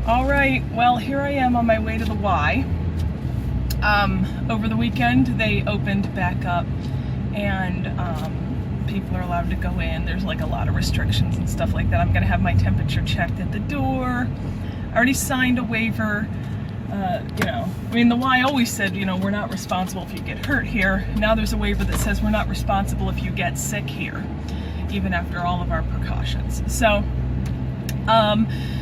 All right, well, here I am on my way to the Y. Over the weekend, they opened back up, and people are allowed to go in. There's like a lot of restrictions and stuff like that. I'm gonna have my temperature checked at the door. I already signed a waiver. The Y always said, we're not responsible if you get hurt here. Now there's a waiver that says we're not responsible if you get sick here, even after all of our precautions. So,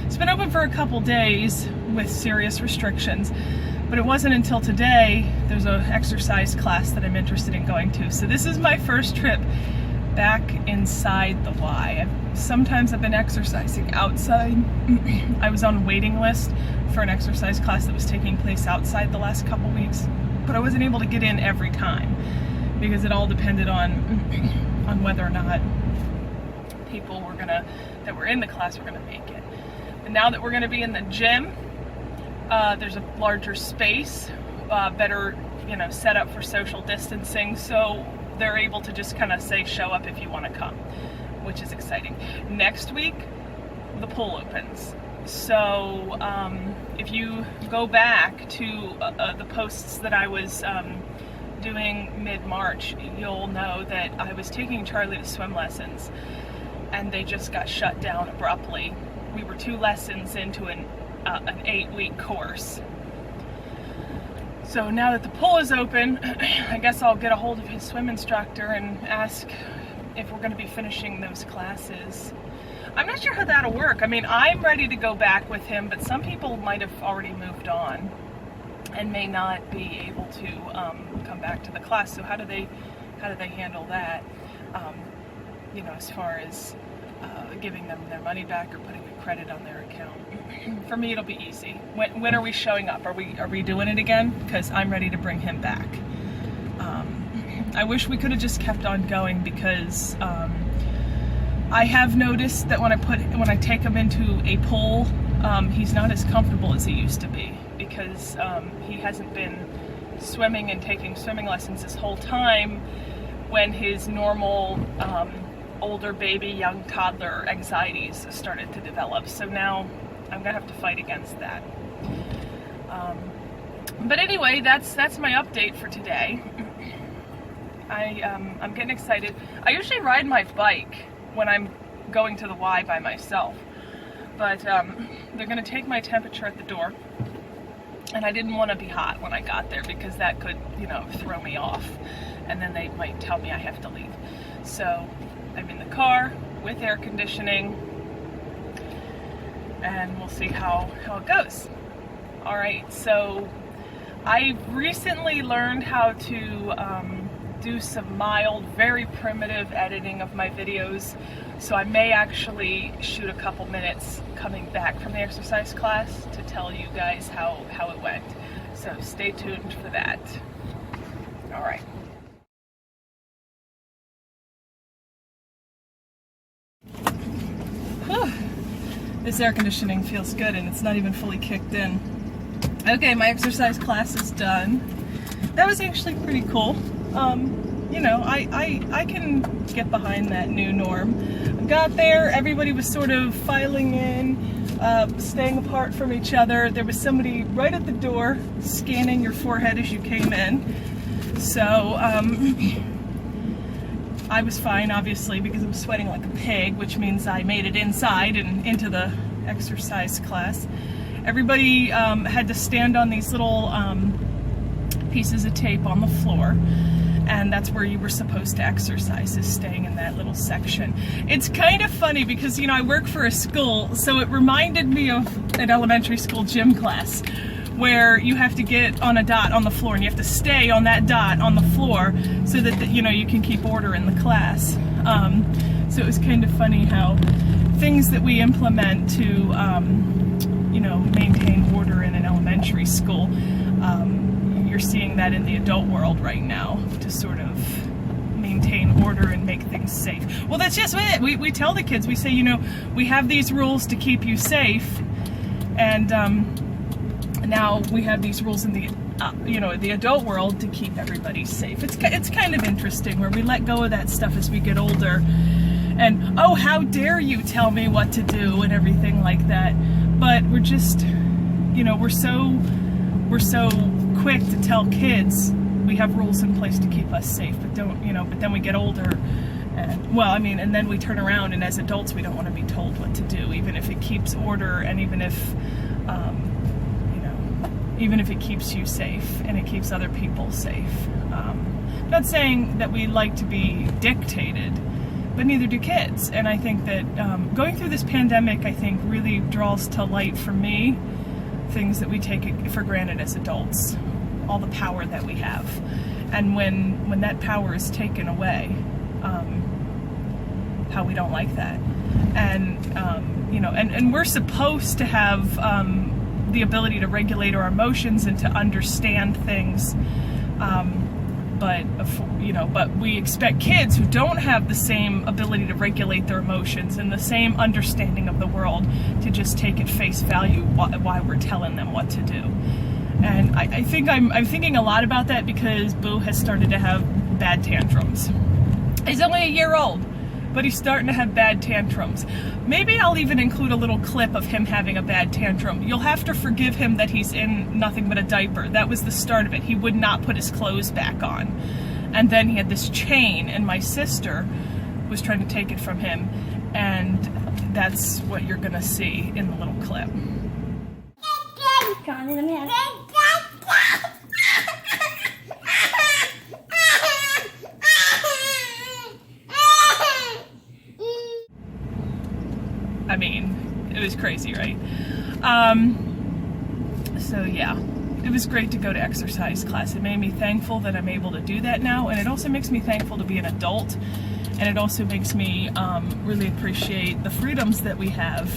it's been open for a couple days with serious restrictions, but it wasn't until today. There's an exercise class that I'm interested in going to. So this is my first trip back inside the Y. Sometimes I've been exercising outside. I was on a waiting list for an exercise class that was taking place outside the last couple weeks, but I wasn't able to get in every time because it all depended on whether or not people that were in the class were gonna make it. But now that we're gonna be in the gym, there's a larger space, better, set up for social distancing, so they're able to just kind of say, show up if you want to come, which is exciting. Next week, the pool opens. So if you go back to the posts that I was doing mid-March, you'll know that I was taking Charlie to swim lessons, and they just got shut down abruptly. We were 2 lessons into an 8-week course. So now that the pool is open, I guess I'll get a hold of his swim instructor and ask if we're going to be finishing those classes. I'm not sure how that'll work. I'm ready to go back with him, but some people might have already moved on and may not be able to come back to the class. So how do they handle that? As far as giving them their money back or putting a credit on their account. For me, it'll be easy. When are we showing up? Are we doing it again? Because I'm ready to bring him back. I wish we could have just kept on going, because I have noticed that when I take him into a pool, he's not as comfortable as he used to be, because he hasn't been swimming and taking swimming lessons this whole time when his normal older baby, young toddler anxieties started to develop. So now I'm gonna have to fight against that. But anyway, that's my update for today. I'm getting excited. I usually ride my bike when I'm going to the Y by myself, but they're gonna take my temperature at the door, and I didn't want to be hot when I got there, because that could, throw me off, and then they might tell me I have to leave. So I'm in the car with air conditioning, and we'll see how it goes. All right, so I recently learned how to do some mild, very primitive editing of my videos, so I may actually shoot a couple minutes coming back from the exercise class to tell you guys how it went. So stay tuned for that. All right. This air conditioning feels good, and it's not even fully kicked in. Okay, my exercise class is done. That was actually pretty cool. I can get behind that new norm. I got there, everybody was sort of filing in, staying apart from each other. There was somebody right at the door scanning your forehead as you came in. So, I was fine, obviously, because I'm sweating like a pig, which means I made it inside and into the exercise class. Everybody had to stand on these little pieces of tape on the floor, and that's where you were supposed to exercise, is staying in that little section. It's kind of funny because, I work for a school, so it reminded me of an elementary school gym class, where you have to get on a dot on the floor, and you have to stay on that dot on the floor so that you can keep order in the class. So it was kind of funny how things that we implement to maintain order in an elementary school, you're seeing that in the adult world right now, to sort of maintain order and make things safe. Well, that's just it. We tell the kids, we say, we have these rules to keep you safe, and now we have these rules in the adult world to keep everybody safe. It's kind of interesting, where we let go of that stuff as we get older, and oh, how dare you tell me what to do and everything like that. but we're just, we're so quick to tell kids we have rules in place to keep us safe, but but then we get older, and then we turn around, and as adults we don't want to be told what to do, even if it keeps order, and even if it keeps you safe and it keeps other people safe. Not saying that we like to be dictated, but neither do kids. And I think that going through this pandemic, I think, really draws to light for me things that we take for granted as adults, all the power that we have. And when that power is taken away, how we don't like that. And, and we're supposed to have the ability to regulate our emotions and to understand things. But we expect kids who don't have the same ability to regulate their emotions and the same understanding of the world to just take at face value why we're telling them what to do. And I think I'm thinking a lot about that because Boo has started to have bad tantrums. He's only a year old, but he's starting to have bad tantrums. Maybe I'll even include a little clip of him having a bad tantrum. You'll have to forgive him that he's in nothing but a diaper. That was the start of it. He would not put his clothes back on. And then he had this chain, and my sister was trying to take it from him. And that's what you're gonna see in the little clip. I mean, it was crazy, right? So yeah, it was great to go to exercise class. It made me thankful that I'm able to do that now, and it also makes me thankful to be an adult, and it also makes me really appreciate the freedoms that we have.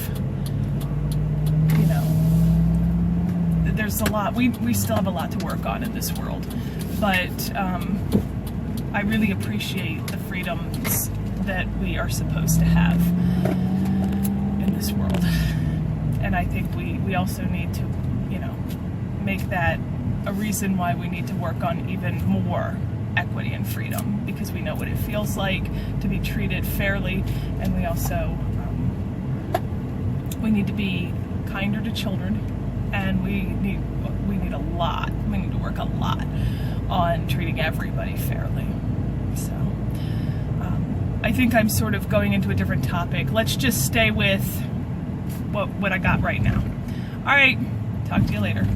There's a lot, we still have a lot to work on in this world, but I really appreciate the freedoms that we are supposed to have in this world. And I think we also need to, make that a reason why we need to work on even more equity and freedom, because we know what it feels like to be treated fairly, and we also we need to be kinder to children, and we need to work a lot on treating everybody fairly. So I think I'm sort of going into a different topic. Let's just stay with what I got right now. All right, talk to you later.